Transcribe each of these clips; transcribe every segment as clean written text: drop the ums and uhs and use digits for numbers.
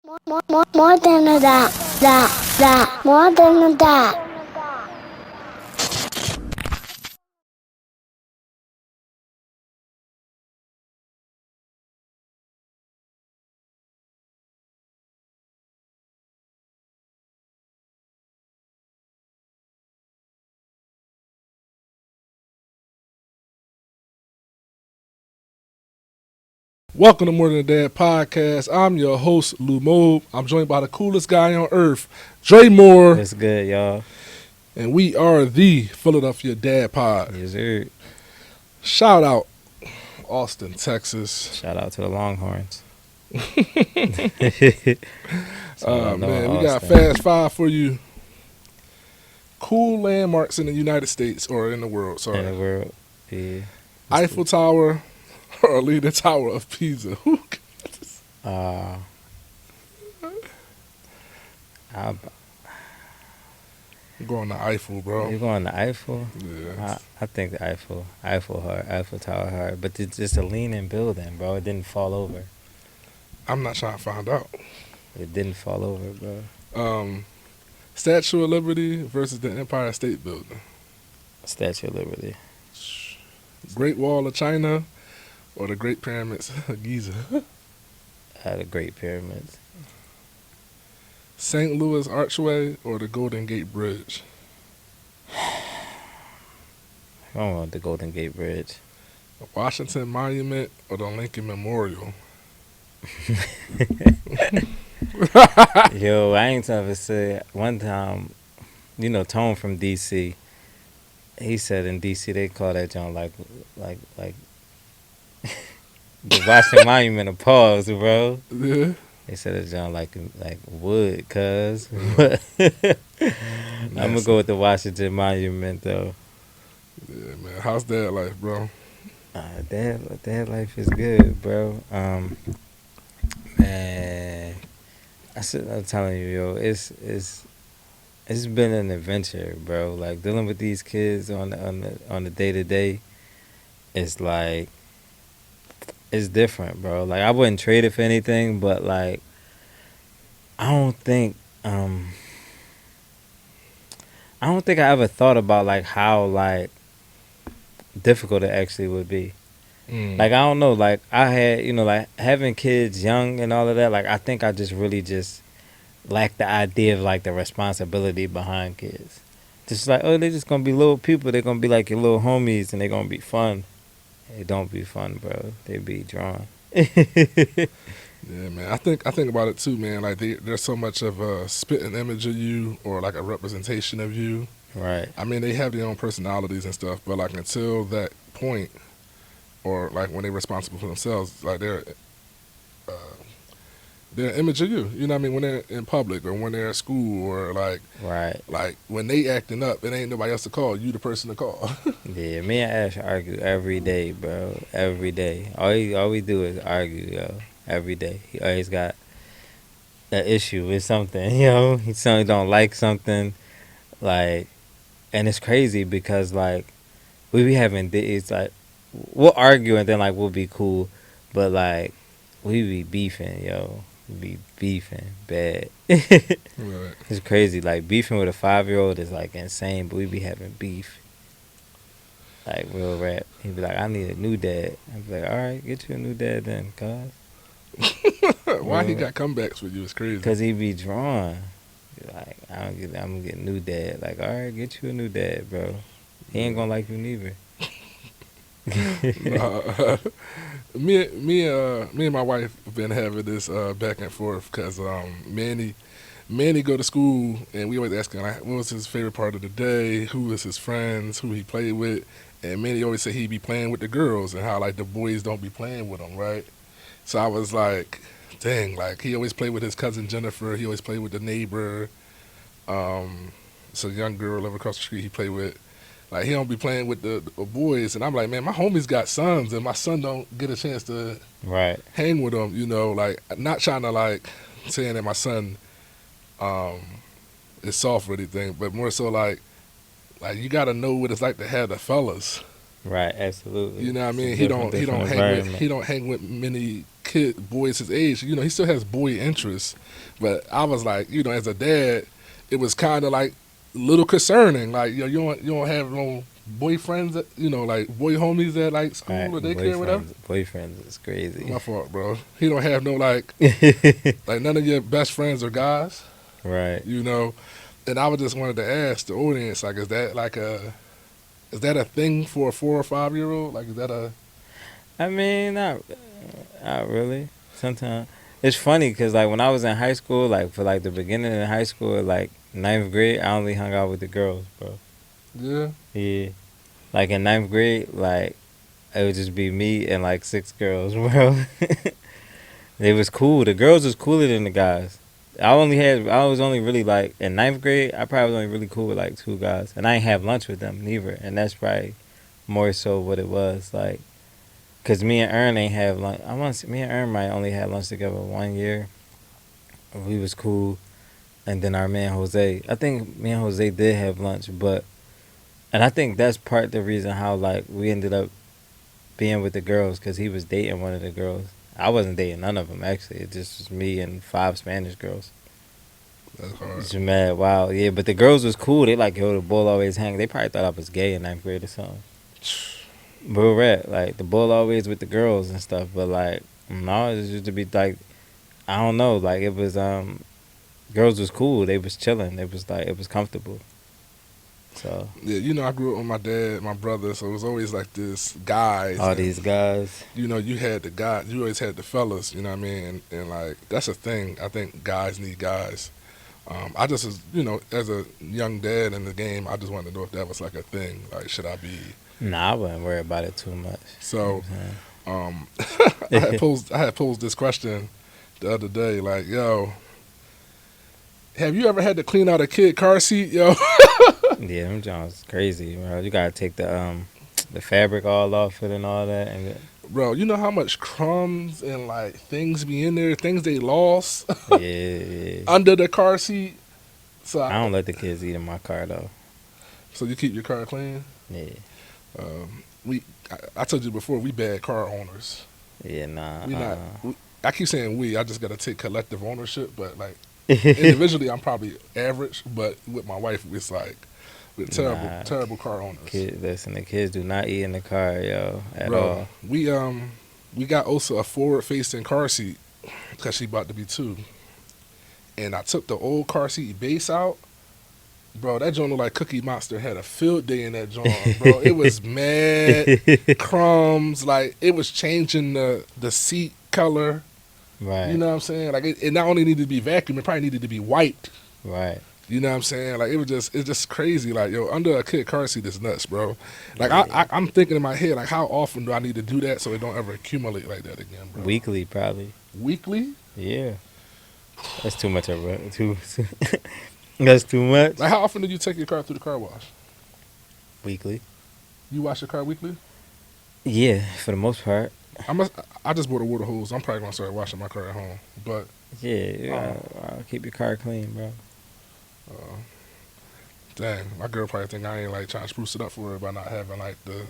More than a more than a dot. Welcome to More Than a Dad podcast. I'm your host, Lou Mobe. I'm joined by the coolest guy on earth, Dre Moore. That's good, y'all. And we are the Philadelphia Dad Pod. Yes, sir. Shout out Austin, Texas. Shout out to the Longhorns. Man, we got Fast Five for you. Cool landmarks in the United States, or in the world, sorry. In the world, yeah. Eiffel Tower or Leaning Tower of Pisa. I'm going to Eiffel, bro. You going to Eiffel? Yeah. I think the Eiffel hard, Eiffel Tower hard, but it's just a leaning building, bro. It didn't fall over. I'm not trying to find out. It didn't fall over, bro. Statue of Liberty versus the Empire State Building. Statue of Liberty. Great Wall of China or the Great Pyramids of Giza. The Great Pyramids. St. Louis Archway or the Golden Gate Bridge. I don't want the Golden Gate Bridge. The Washington Monument or the Lincoln Memorial. Yo, I ain't never said one time, Tone from D.C., he said in D.C. they call that joint like the Washington Monument of Pause, bro. Yeah. They said it joint like wood, cuz. I'm gonna go with the Washington Monument though. Yeah, man. How's dad life, bro? Dad life is good, bro. Man, I'm telling you, yo, it's been an adventure, bro. Like dealing with these kids on the day to day, it's like it's different, bro. Like I wouldn't trade it for anything, but like I don't think I ever thought about like how like difficult it actually would be. Like I don't know, like I had, like having kids young and all of that, like I think I just really just lack the idea of like the responsibility behind kids. Just like, oh, they're just gonna be little people, they're gonna be like your little homies and they're gonna be fun. They don't be fun, bro. They be drawn. Yeah, man. I think about it too, man. Like there's so much of a spitting image of you or like a representation of you. Right. I mean, they have their own personalities and stuff, but like until that point, or like when they're responsible for themselves, like they're an image of you. You know what I mean? When they're in public or when they're at school or like, right. Like when they acting up, it ain't nobody else to call. You the person to call. Yeah, me and Ash argue every day, bro. Every day. All we do is argue, yo. Every day. He always got an issue with something, He suddenly don't like something, like, and it's crazy because like we be having days like we'll argue and then like we'll be cool, but like we be beefing, yo. We be beefing bad. Right. It's crazy. Like beefing with a 5-year-old is like insane, but we be having beef. Like real rap. He'd be like, I need a new dad. I'd be like, all right, get you a new dad then, cuz. Why he got comebacks with you is crazy. Cause he be drawn. Like I'm gonna get a new dad. Like, all right, get you a new dad, bro. He ain't gonna like you neither. Me and my wife have been having this back and forth because Manny go to school and we always ask him like, what was his favorite part of the day, who was his friends, who he played with, and Manny always said he be playing with the girls and how like the boys don't be playing with him, right? So I was like, dang, like he always played with his cousin Jennifer, he always played with the neighbor, it's a young girl over across the street he played with. Like, he don't be playing with the boys. And I'm like, man, my homie's got sons, and my son don't get a chance to hang with them, Like, not trying to, like, saying that my son is soft or anything, but more so, like you got to know what it's like to have the fellas. Right, absolutely. You know what I mean? He don't hang with many boys his age, he still has boy interests. But I was like, as a dad, it was kind of like a little concerning. Like, you don't have no boyfriends, like boy homies at like school or daycare or whatever. Boyfriends is crazy. My fault, bro. He don't have no like none of your best friends are guys. Right. And I just wanted to ask the audience, like, is that a thing for a 4 or 5 year old? Like, is that a? I mean, not really. Sometimes it's funny because like when I was in high school, like for like the beginning of high school, like 9th grade, I only hung out with the girls, bro. Yeah. Yeah. Like in 9th grade, like it would just be me and like 6 girls, bro. It was cool. The girls was cooler than the guys. I was only really like in 9th grade. I probably was only really cool with like 2 guys, and I ain't have lunch with them neither. And that's probably more so what it was like. Cause me and Ern ain't have lunch. Me and Ern might only had lunch together 1 year. We was cool, and then our man Jose. I think me and Jose did have lunch, and I think that's part of the reason how like we ended up being with the girls, cause he was dating one of the girls. I wasn't dating none of them actually. It just was me and 5 Spanish girls. That's hard. It's mad wild, yeah. But the girls was cool. They like, yo, the bull always hang. They probably thought I was gay in 9th grade or something. Real rap, like the bull always with the girls and stuff, but like no, it used to be like I don't know, like it was girls was cool, they was chilling, it was comfortable. So yeah, I grew up with my dad, my brother, so it was always like this guys. All these guys. You had the guys, you always had the fellas, you know what I mean? And like that's a thing. I think guys need guys. I just was, as a young dad in the game, I just wanted to know if that was like a thing. Like, should I be? Nah, I wouldn't worry about it too much. So, I had posed this question the other day, like, yo, have you ever had to clean out a kid car seat, yo? Yeah, them John's crazy, bro. You gotta take the fabric all off it and all that. And bro, you know how much crumbs and like things be in there, things they lost yeah. under the car seat. So I don't let the kids eat in my car though. So you keep your car clean? Yeah. I told you before, we bad car owners. Yeah, nah. We not. I keep saying we. I just got to take collective ownership. But like individually, I'm probably average. But with my wife, it's like we're terrible car owners. Listen, the kids do not eat in the car, yo, at all. We got also a forward-facing car seat because she about to be 2, and I took the old car seat base out. Bro, that joint looked like Cookie Monster had a field day in that joint, bro. It was mad crumbs. Like, it was changing the seat color. Right. You know what I'm saying? Like, it not only needed to be vacuumed, it probably needed to be white. Right. You know what I'm saying? Like, it's just crazy. Like, yo, under a kid car seat is nuts, bro. Like, yeah. I'm thinking in my head, like, how often do I need to do that so it don't ever accumulate like that again, bro? Weekly, probably. Weekly? Yeah. That's too much That's too much. Like, how often do you take your car through the car wash? Weekly. You wash your car weekly? Yeah, for the most part. I just bought a water hose. I'm probably gonna start washing my car at home. But yeah, keep your car clean, bro. Dang, my girl probably think I ain't like trying to spruce it up for her by not having like the.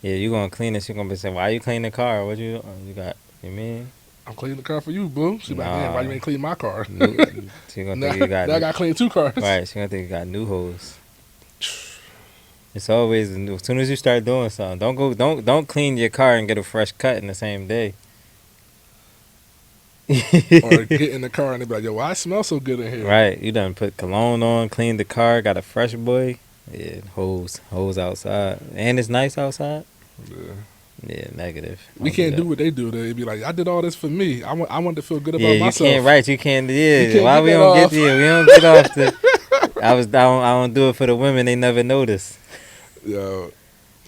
Yeah, you gonna clean it. She gonna be saying, "Why you cleaning the car? What you got? You mean?" I'm cleaning the car for you, boo. She like, man, why you ain't clean my car? She gonna think you got. Now I got to clean 2 cars. Right, she gonna think you got new hose. It's always new. As soon as you start doing something, don't clean your car and get a fresh cut in the same day. Or get in the car and they be like, yo, why I smell so good in here? Right, you done put cologne on, cleaned the car, got a fresh boy. Yeah, hose outside, and it's nice outside. Yeah, negative. We can't do what they do. They be like, I did all this for me. I want to feel good about myself. You can't. Why we don't get here? We don't get off the. I don't do it for the women. They never notice. Yo,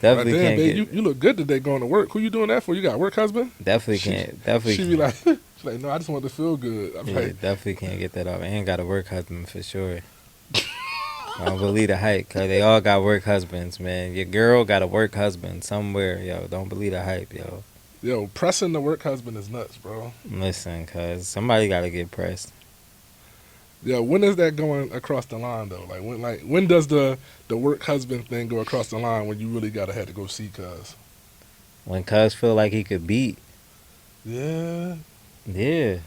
definitely damn, can't. Babe, you look good today going to work. Who you doing that for? You got a work husband? Definitely can't. Definitely. She be like, she's like, no, I just want to feel good. I'm like, definitely can't get that off. I ain't got a work husband for sure. I don't believe the hype, cause they all got work husbands, man. Your girl got a work husband somewhere, yo. Don't believe the hype, yo. Yo, pressing the work husband is nuts, bro. Listen, cause somebody gotta get pressed. Yo, when is that going across the line though? When does the work husband thing go across the line when you really gotta have to go see cuz? When cuz feel like he could beat. Yeah. Yeah.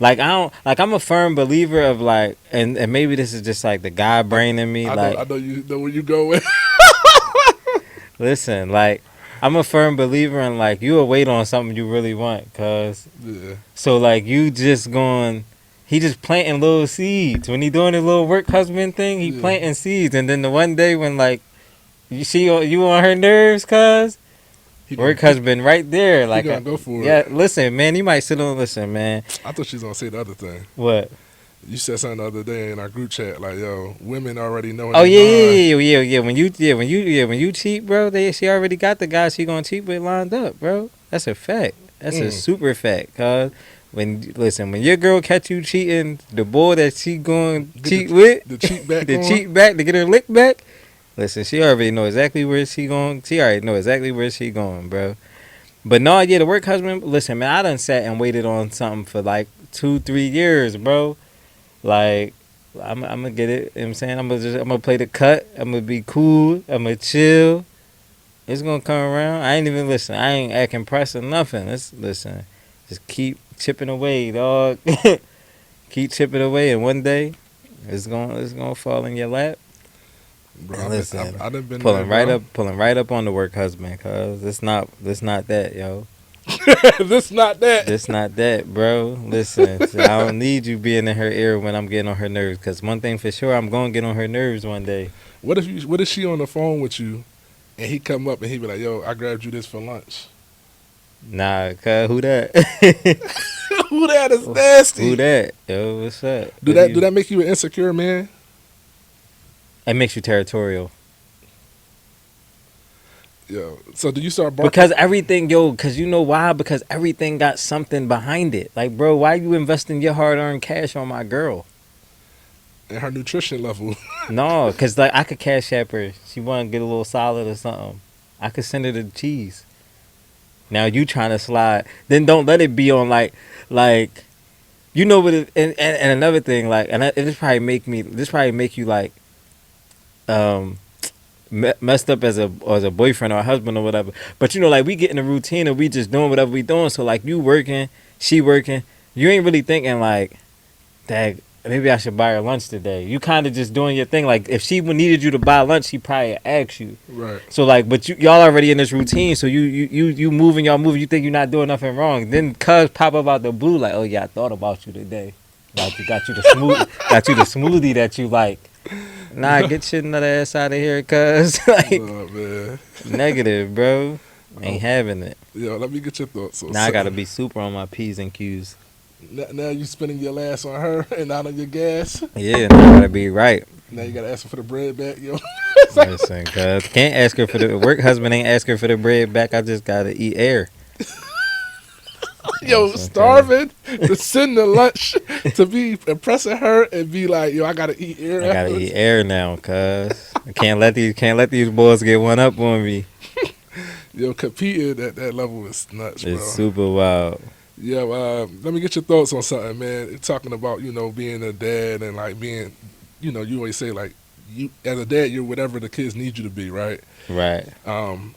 Like I don't like I'm a firm believer of like and maybe this is just like the guy brain in me. I know you know where you go with. Listen, like I'm a firm believer in like you will wait on something you really want, cause Yeah. so like you just going, he just planting little seeds when he doing his little work husband thing. He Yeah. planting seeds, and then the one day when like you see you on her nerves, cause work husband right there, He like gonna go for yeah. it. Listen, man, you might sit on. Listen, man. I thought she was gonna say the other thing. What? You said something the other day in our group chat, like, yo, women already know. Oh yeah. When you cheat, bro, she already got the guy she gonna cheat with lined up, bro. That's a fact. That's a super fact. Cause when your girl catch you cheating, the boy that she going cheat with, the cheat back, the cheat back to get her lick back. Listen, she already know exactly where she going. She already know exactly where she going, bro. But no, yeah, the work husband. Listen, man, I done sat and waited on something for like 2-3 years, bro. Like, I'm gonna get it. You know what I'm saying? I'm gonna play the cut. I'm gonna be cool. I'm gonna chill. It's gonna come around. I ain't even listen. I ain't acting pressed or nothing. Listen. Just keep chipping away, dog. Keep chipping away, and one day it's gonna fall in your lap. bro. Listen, I done been pulling there, right up on the work husband, cause it's not that, yo. This not that. This not that, bro. Listen, so I don't need you being in her ear when I'm getting on her nerves. Cause one thing for sure, I'm gonna get on her nerves one day. What if she on the phone with you, and he come up and he be like, yo, I grabbed you this for lunch. Nah, cuz who that? Who that is nasty? Who that? Yo, what's up? Do that make you an insecure man? It makes you territorial. Yo, so do you start barking? Because everything, because you know why? Because everything got something behind it. Like, bro, why you investing your hard-earned cash on my girl? And her nutrition level. No, because like I could cash app her. She want to get a little solid or something. I could send her the cheese. Now you trying to slide. Then don't let it be on like, you know what it, and another thing, like, and this probably make you like, messed up as a boyfriend or a husband or whatever. But you know, like we get in a routine and we just doing whatever we doing. So like you working, she working, you ain't really thinking like, dang, maybe I should buy her lunch today. You kind of just doing your thing. Like if she needed you to buy lunch, she probably asked you. Right. So like, but y'all already in this routine. So you moving, y'all moving. You think you're not doing nothing wrong. Then cuz pop up out the blue like, oh yeah, I thought about you today. Like got you the smoothie that you like. Nah, get your nut ass out of here, cuz. Like, oh, man. Negative, bro. Ain't having it. Yo, let me get your thoughts on Now I gotta be super on my P's and Q's. Now you spending your last on her and not on your gas. Yeah, now I gotta be right. Now you gotta ask her for the bread back, yo. Listen, cuz can't ask her for the work husband ain't ask her for the bread back. I just gotta eat air. Yo, starving to send the lunch to be impressing her and be like, yo, I gotta eat air. I gotta eat air now, cuz I can't let these boys get one up on me. Yo, competing at that level is nuts, bro. It's super wild. Yeah, let me get your thoughts on something, man. Talking about, being a dad and like being, you always say like, you as a dad, you're whatever the kids need you to be, right? Right.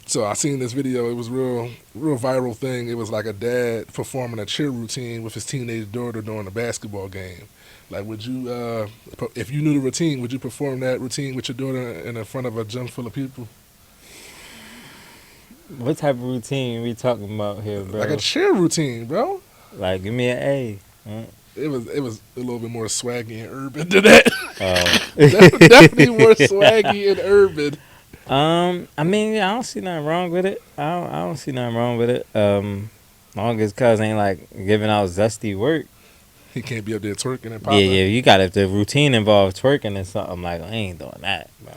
So I seen this video. It was real viral thing. It was like a dad performing a cheer routine with his teenage daughter during a basketball game. Like, would you, if you knew the routine, would you perform that routine with your daughter in front of a gym full of people? What type of routine we talking about here, bro? Like a cheer routine, bro. Like, give me an A. Huh? It was a little bit more swaggy and urban than that. Oh. Definitely more swaggy and urban. I mean, yeah, I don't see nothing wrong with it. I don't see nothing wrong with it. Long as cuz ain't like giving out zesty work. He can't be up there twerking and popping. Yeah, you got if the routine involves twerking and something, like I ain't doing that, bro.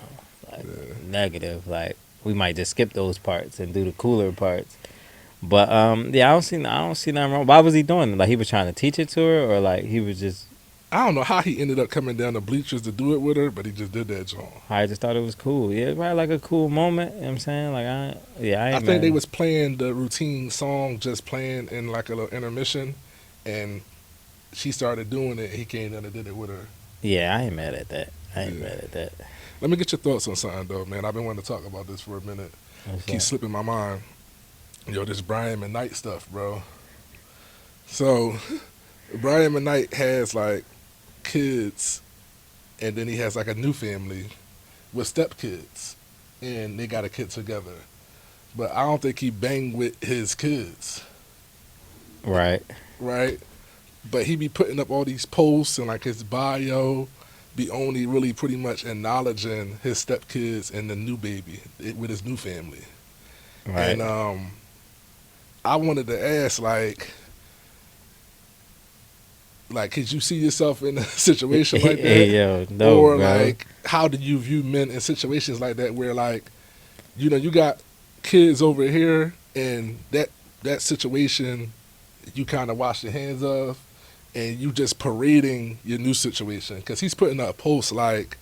Like negative. Like we might just skip those parts and do the cooler parts. But yeah, I don't see nothing wrong. Why was he doing it? Like he was trying to teach it to her, or like he was just. I don't know how he ended up coming down the bleachers to do it with her, but he just did that, John. I just thought it was cool. Yeah, it's probably like a cool moment. You know what I'm saying? Like I think they was playing the routine song, just playing in like a little intermission, and she started doing it. He came down and did it with her. Yeah, I ain't mad at that. Mad at that. Let me get your thoughts on something though, man. I've been wanting to talk about this for a minute. Keep slipping my mind. Yo, this Brian McKnight stuff, bro. So Brian McKnight has like kids, and then he has like a new family with stepkids, and they got a kid together. But I don't think he banged with his kids, Right. right? But he be putting up all these posts and like his bio be only really pretty much acknowledging his stepkids and the new baby with his new family. Right. And I wanted to ask, like, could you see yourself in a situation like that? Hey, yo, no, Or bro. like, how do you view men in situations like that where like, you got kids over here and that situation you kind of wash your hands of, and you just parading your new situation because he's putting up posts like,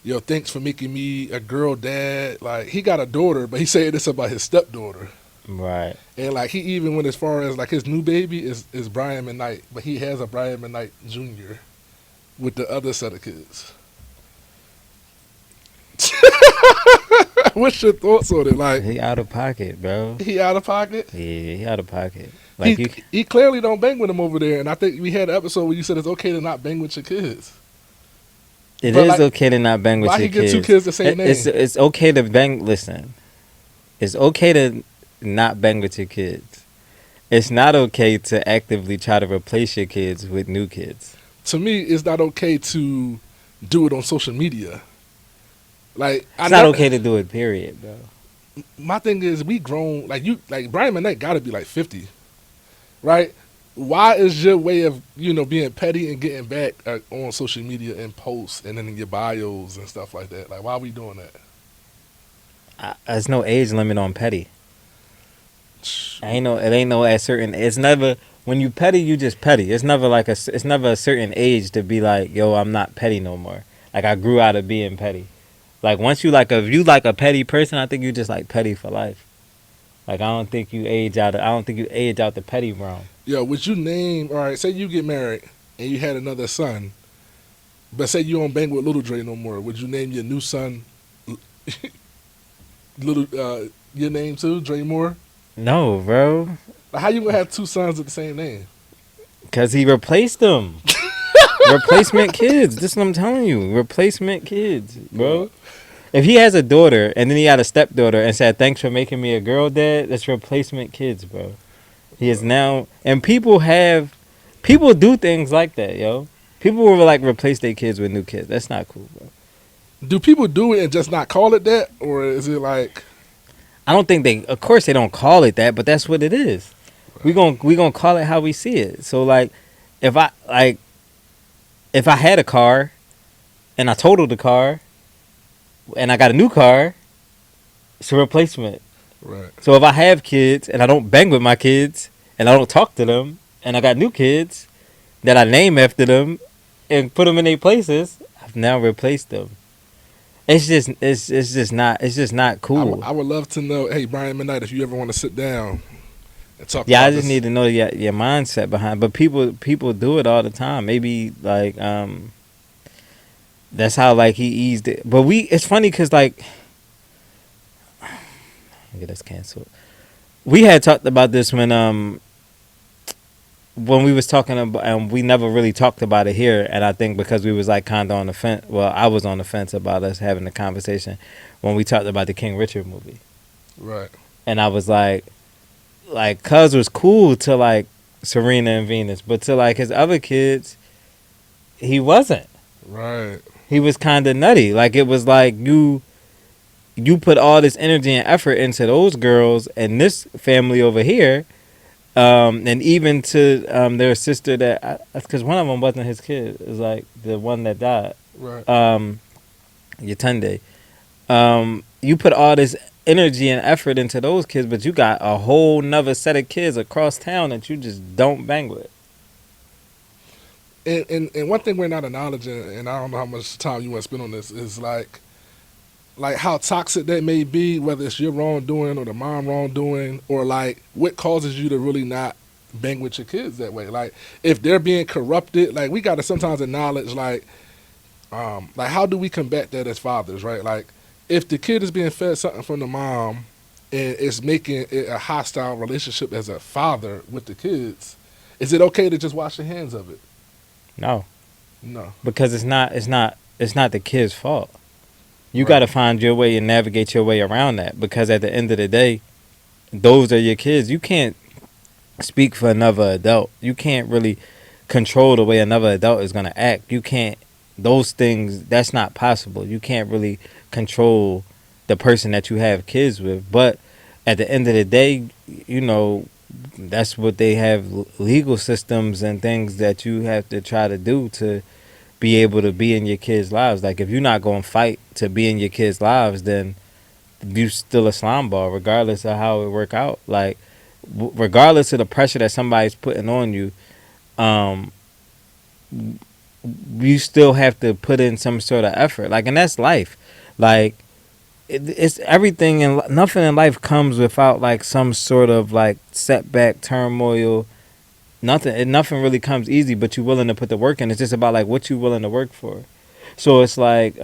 yo, thanks for making me a girl dad. Like, he got a daughter, but he's saying this about his stepdaughter. Right. And like, he even went as far as like his new baby is Brian McKnight, but he has a Brian McKnight Jr. with the other set of kids. What's your thoughts on it? Like, He out of pocket, bro. he out of pocket? Yeah, he out of pocket. Like He clearly don't bang with him over there, and I think we had an episode where you said it's okay to not bang with your kids. it but is like, okay to not bang with why your he get kids. two kids the same name? It's okay to bang. Listen, it's okay to not bang with your kids. It's not okay to actively try to replace your kids with new kids. To me, it's not okay to do it on social media. Like, It's not okay to do it, period, bro. My thing is, we grown. Like Brian McKnight got to be like 50, right? Why is your way of being petty and getting back on social media and posts and then in your bios and stuff like that? Like, why are we doing that? There's no age limit on petty. It ain't no at certain. It's never when you petty, you just petty. It's never it's never a certain age to be like, yo, I'm not petty no more. Like, I grew out of being petty. Like, once if you like a petty person, I think you just like petty for life. Like, I don't think you age out the petty realm. Yo, would you name? All right, say you get married and you had another son, but say you don't bang with Little Dre no more. Would you name your new son your name too, Dre Moore? No, bro, Like, how you gonna have two sons with the same name? because he replaced them. Replacement kids. This is what I'm telling you. Replacement kids, bro. If he has a daughter and then he had a stepdaughter and said, thanks for making me a girl dad, that's replacement kids, bro. He is now, and people do things like that, yo. People will like replace their kids with new kids. That's not cool, bro. Do people do it and just not call it that, or is it like? I don't think of course they don't call it that, but that's what it is. We gonna call it how we see it. So like, if I had a car and I totaled the car and I got a new car, it's a replacement. Right. So if I have kids and I don't bang with my kids and I don't talk to them and I got new kids that I name after them and put them in their places, I've now replaced them. It's just not cool. I would love to know, hey, Brian McKnight, if you ever want to sit down and talk. Yeah, about I just this. need to know your mindset behind. But people do it all the time. Maybe like that's how like he eased it. But it's funny because like get us canceled. We had talked about this when we was talking about, and we never really talked about it here. And I think because we was like kind of on the fence. Well, I was on the fence about us having the conversation when we talked about the King Richard movie. Right. And I was like Cuz was cool to like Serena and Venus, but to like his other kids, he wasn't. Right. He was kind of nutty. Like, it was like you put all this energy and effort into those girls and this family over here, and even to their sister that, because one of them wasn't his kid. It was like the one that died. Right. Yatunde. You put all this energy and effort into those kids, but you got a whole nother set of kids across town that you just don't bang with. And one thing we're not acknowledging, and I don't know how much time you want to spend on this, is like how toxic that may be, whether it's your wrongdoing or the mom wrongdoing, or like what causes you to really not bang with your kids that way. Like, if they're being corrupted, like, we got to sometimes acknowledge like how do we combat that as fathers, right? Like, if the kid is being fed something from the mom and it's making it a hostile relationship as a father with the kids, Is it okay to just wash your hands of it? No, No. because it's not the kid's fault. You Right. got to find your way and navigate your way around that, because at the end of the day, those are your kids. You can't speak for another adult. You can't really control the way another adult is going to act. You can't, those things, that's not possible. You can't really control the person that you have kids with. But at the end of the day, that's what they have, legal systems and things that you have to try to do to be able to be in your kids' lives. Like, if you're not going to fight to be in your kids' lives, then you still a slime ball, regardless of how it work out. Like, regardless of the pressure that somebody's putting on you, um, you still have to put in some sort of effort. Like, and that's life. Like, it's everything, and nothing in life comes without like some sort of like setback, turmoil. Nothing really comes easy, but you're willing to put the work in. It's just about like what you're willing to work for. So it's like,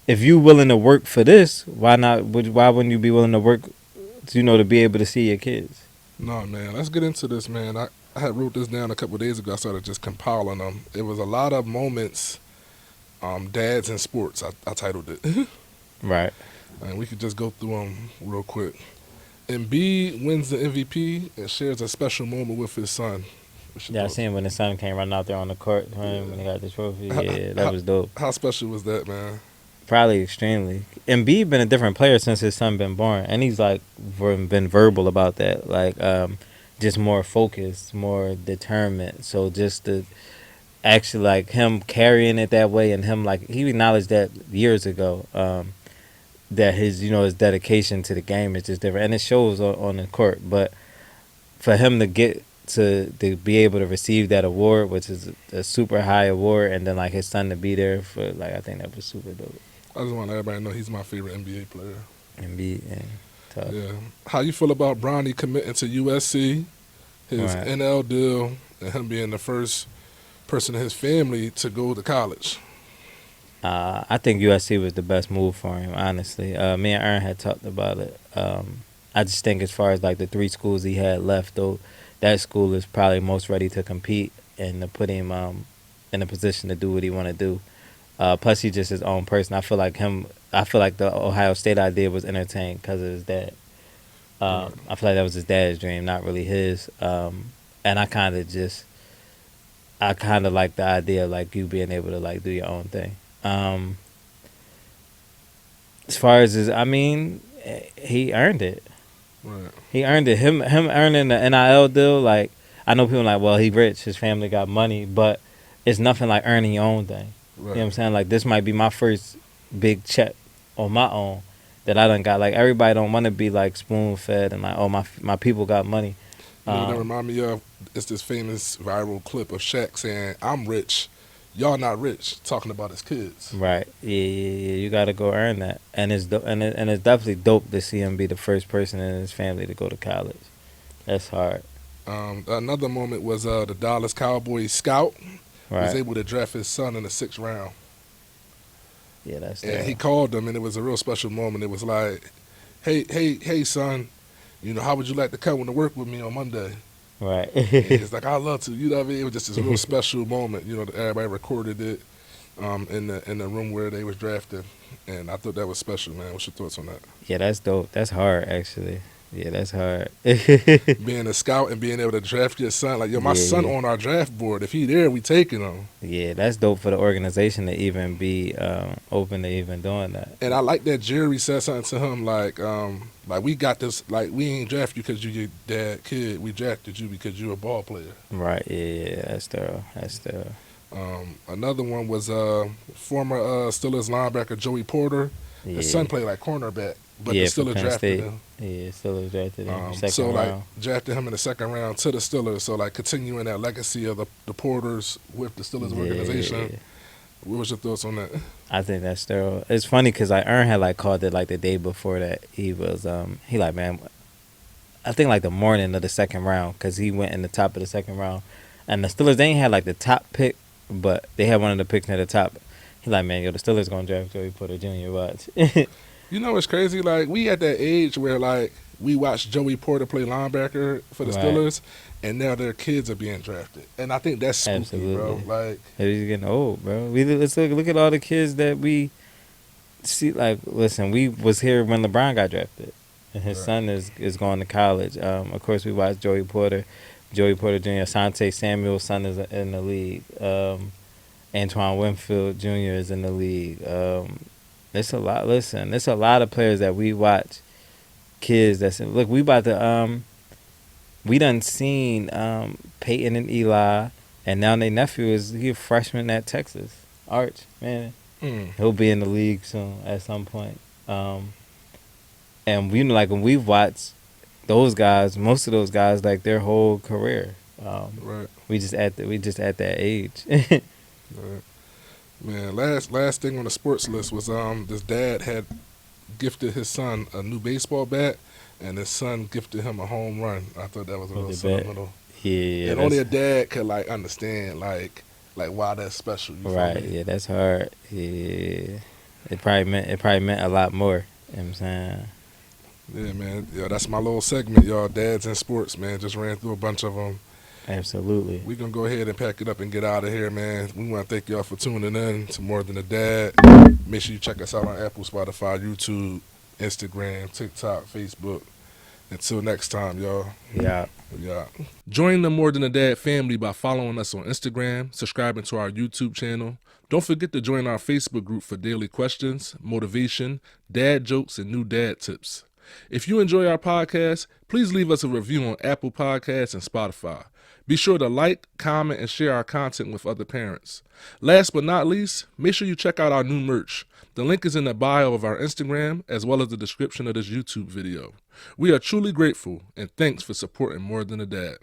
if you're willing to work for this, why not? Why wouldn't you be willing to work, to be able to see your kids? No, man. Let's get into this, man. I had wrote this down a couple of days ago. I started just compiling them. It was a lot of moments, dads in sports. I titled it. Right. And we could just go through them real quick. Embiid wins the MVP and shares a special moment with his son. Yeah, I seen when his son came running out there on the court when he got the trophy. Yeah, that was dope. How special was that, man? Probably extremely. Embiid been a different player since his son been born, and he's like been verbal about that. Like, just more focused, more determined. So just the actually like him carrying it that way, and him like he acknowledged that years ago. That his dedication to the game is just different, and it shows on the court. But for him to get to be able to receive that award, which is a super high award, and then like his son to be there for, like, I think that was super dope. I just want everybody to know he's my favorite NBA player. Embiid, and tough. Yeah. How you feel about Bronny committing to USC, his Right. NL deal, and him being the first person in his family to go to college? I think USC was the best move for him, honestly. Me and Aaron had talked about it. I just think as far as like the 3 schools he had left, though, that school is probably most ready to compete and to put him in a position to do what he want to do. Plus, he's just his own person. I feel like the Ohio State idea was entertained because of his dad. I feel like that was his dad's dream, not really his. And I kind of like the idea of like you being able to like do your own thing. As far as he earned it. Right. He earned it. Him earning the NIL deal, like, I know people like, well, he rich, his family got money, but it's nothing like earning your own thing. Right. You know what I'm saying? Like, this might be my first big check on my own that I done got. Like, everybody don't want to be like spoon fed and like, oh, my people got money. You know what that remind me of? It's this famous viral clip of Shaq saying, "I'm rich, y'all not rich," talking about his kids. Right. Yeah. You got to go earn that. And it's it's definitely dope to see him be the first person in his family to go to college. That's hard. Another moment was the Dallas Cowboys scout was Right. able to draft his son in the 6th round. Yeah, that's And dope. he called him, and it was a real special moment. It was like, hey, son, how would you like to come to work with me on Monday? Right. And he's like, I'd love to. You know what I mean? It was just this real special moment. Everybody recorded it in the room where they was drafted, and I thought that was special, man. What's your thoughts on that? Yeah, that's dope. That's hard, actually. Yeah, that's hard. Being a scout and being able to draft your son, like, my son Yeah. on our draft board. If he there, we taking him. Yeah, that's dope for the organization to even be open to even doing that. And I like that Jerry said something to him like we got this, like, we ain't draft you because you your dad kid. We drafted you because you a ball player. Right. Yeah, that's thorough. That's thorough. Another one was former Steelers linebacker Joey Porter. Yeah. His son played like cornerback, but Yeah, the for Steelers Penn drafted State. him. Yeah, Steelers drafted him in the second So round. drafted him in the 2nd round to the Steelers. So like continuing that legacy of the Porters with the Steelers organization. Yeah. What was your thoughts on that? I think that's thorough. It's funny because like Ern had like called it like the day before that. He was he like, man, I think like the morning of the 2nd round, because he went in the top of the 2nd round, and the Steelers, they ain't had like the top pick, but they had one of the picks near the top. He like, man, the Steelers gonna draft Joey Porter Jr. Watch. It's crazy. Like, we at that age where, like, We watched Joey Porter play linebacker for the Right. Steelers, and now their kids are being drafted. And I think that's spooky, Absolutely. bro. Like, He's getting old, bro. Let's look at all the kids that we see. Like, listen, we was here when LeBron got drafted, and his Right. son is going to college. Of course, we watched Joey Porter Jr., Asante Samuel's son is in the league. Antoine Winfield Jr. is in the league. There's a lot. Listen, there's a lot of players that we watch. Kids that's in, look. We about to we done seen Peyton and Eli, and now their nephew is a freshman at Texas. Arch, man, he'll be in the league soon at some point. And we like when we've watched those guys, most of those guys like their whole career. right. We just at that age. Right. Man, last thing on the sports list was this dad had gifted his son a new baseball bat, and his son gifted him a home run. I thought that was a little sentimental. Yeah, and only a dad could like understand like why that's special. You right. feel me? Yeah, that's hard. Yeah, it probably meant a lot more. You know what I'm saying? Yeah, man. Yeah, that's my little segment, y'all. Dads in sports, man. Just ran through a bunch of them. Absolutely. We're going to go ahead and pack it up and get out of here, man. We want to thank y'all for tuning in to More Than a Dad. Make sure you check us out on Apple, Spotify, YouTube, Instagram, TikTok, Facebook. Until next time, y'all. Yeah. Yeah. Join the More Than a Dad family by following us on Instagram, subscribing to our YouTube channel. Don't forget to join our Facebook group for daily questions, motivation, dad jokes, and new dad tips. If you enjoy our podcast, please leave us a review on Apple Podcasts and Spotify. Be sure to like, comment, and share our content with other parents. Last but not least, make sure you check out our new merch. The link is in the bio of our Instagram as well as the description of this YouTube video. We are truly grateful, and thanks for supporting More Than a Dad.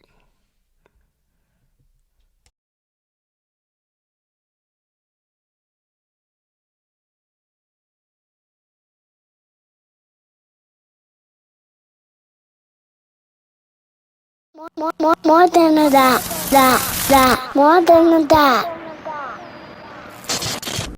More than a dot, more than a dot.